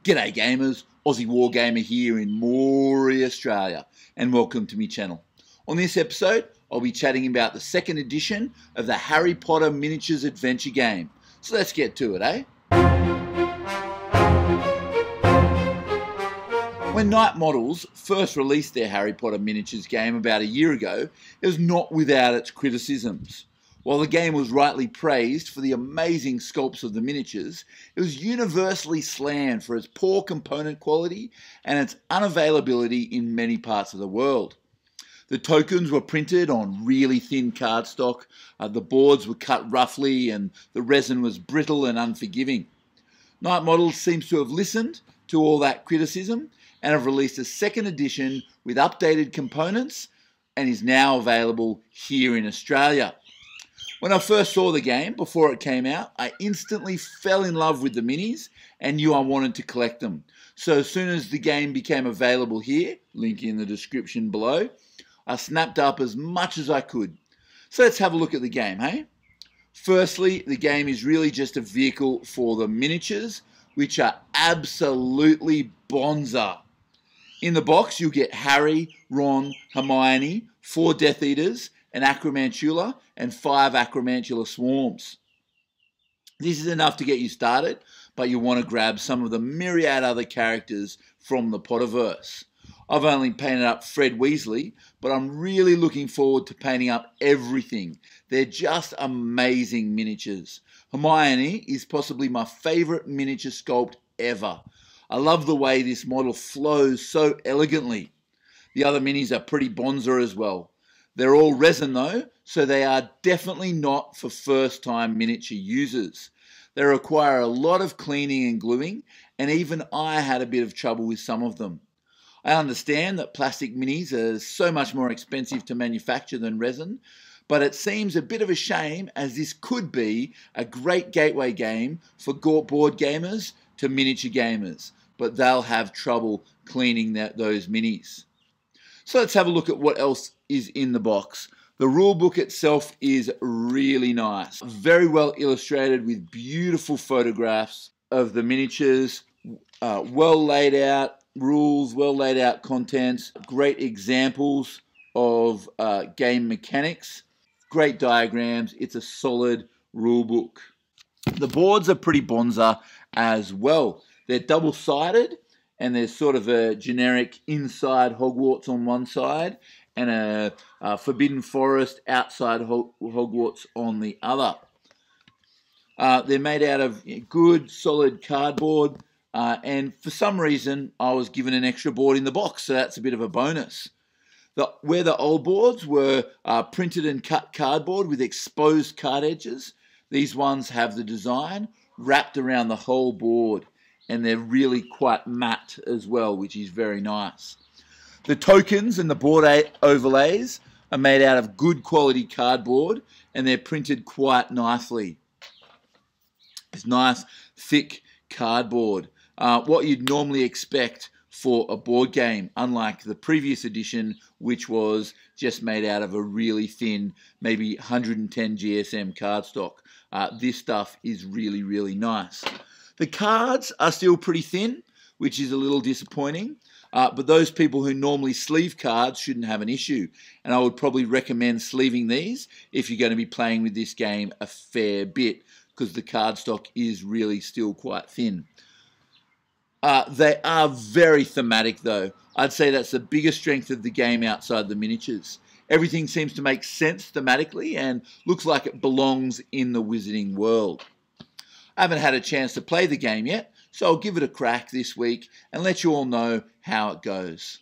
G'day gamers, Aussie Wargamer here in Moree, Australia, and welcome to my channel. On this episode, I'll be chatting about the second edition of the Harry Potter Miniatures Adventure game. So let's get to it, eh? When Knight Models first released their Harry Potter Miniatures game about a year ago, it was not without its criticisms. While the game was rightly praised for the amazing sculpts of the miniatures, it was universally slammed for its poor component quality and its unavailability in many parts of the world. The tokens were printed on really thin cardstock, the boards were cut roughly, and the resin was brittle and unforgiving. Knight Models seems to have listened to all that criticism and have released a second edition with updated components and is now available here in Australia. When I first saw the game, before it came out, I instantly fell in love with the minis and knew I wanted to collect them. So as soon as the game became available here, link in the description below, I snapped up as much as I could. So let's have a look at the game, hey? Firstly, the game is really just a vehicle for the miniatures, which are absolutely bonza. In the box, you'll get Harry, Ron, Hermione, 4 Death Eaters, an Acromantula, and 5 Acromantula swarms. This is enough to get you started, but you want to grab some of the myriad other characters from the Potterverse. I've only painted up Fred Weasley, but I'm really looking forward to painting up everything. They're just amazing miniatures. Hermione is possibly my favourite miniature sculpt ever. I love the way this model flows so elegantly. The other minis are pretty bonza as well. They're all resin though, so they are definitely not for first-time miniature users. They require a lot of cleaning and gluing, and even I had a bit of trouble with some of them. I understand that plastic minis are so much more expensive to manufacture than resin, but it seems a bit of a shame as this could be a great gateway game for board gamers to miniature gamers, but they'll have trouble cleaning those minis. So let's have a look at what else is in the box. The rule book itself is really nice. Very well illustrated with beautiful photographs of the miniatures, well laid out rules, well laid out contents, great examples of game mechanics, great diagrams. It's a solid rule book. The boards are pretty bonza as well. They're double-sided, and there's sort of a generic inside Hogwarts on one side and a Forbidden Forest outside Hogwarts on the other. They're made out of good, solid cardboard, and for some reason I was given an extra board in the box, so that's a bit of a bonus. Where the old boards were printed and cut cardboard with exposed card edges, these ones have the design wrapped around the whole board, and they're really quite matte as well, which is very nice. The tokens and the board overlays are made out of good quality cardboard, and they're printed quite nicely. It's nice, thick cardboard. What you'd normally expect for a board game, unlike the previous edition, which was just made out of a really thin, maybe 110 GSM cardstock. This stuff is really, really nice. The cards are still pretty thin, which is a little disappointing, but those people who normally sleeve cards shouldn't have an issue, and I would probably recommend sleeving these if you're going to be playing with this game a fair bit, because the cardstock is really still quite thin. They are very thematic though. I'd say that's the biggest strength of the game outside the miniatures. Everything seems to make sense thematically and looks like it belongs in the Wizarding world. I haven't had a chance to play the game yet, so I'll give it a crack this week and let you all know how it goes.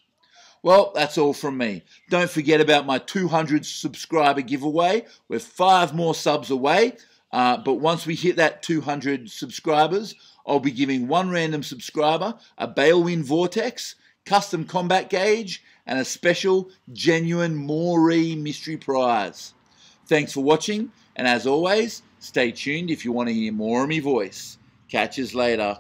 Well, that's all from me. Don't forget about my 200 subscriber giveaway. We're 5 more subs away, but once we hit that 200 subscribers, I'll be giving one random subscriber a Balewind Vortex, custom combat gauge, and a special genuine Moree mystery prize. Thanks for watching, and as always, stay tuned if you want to hear more of my voice. Catch us later.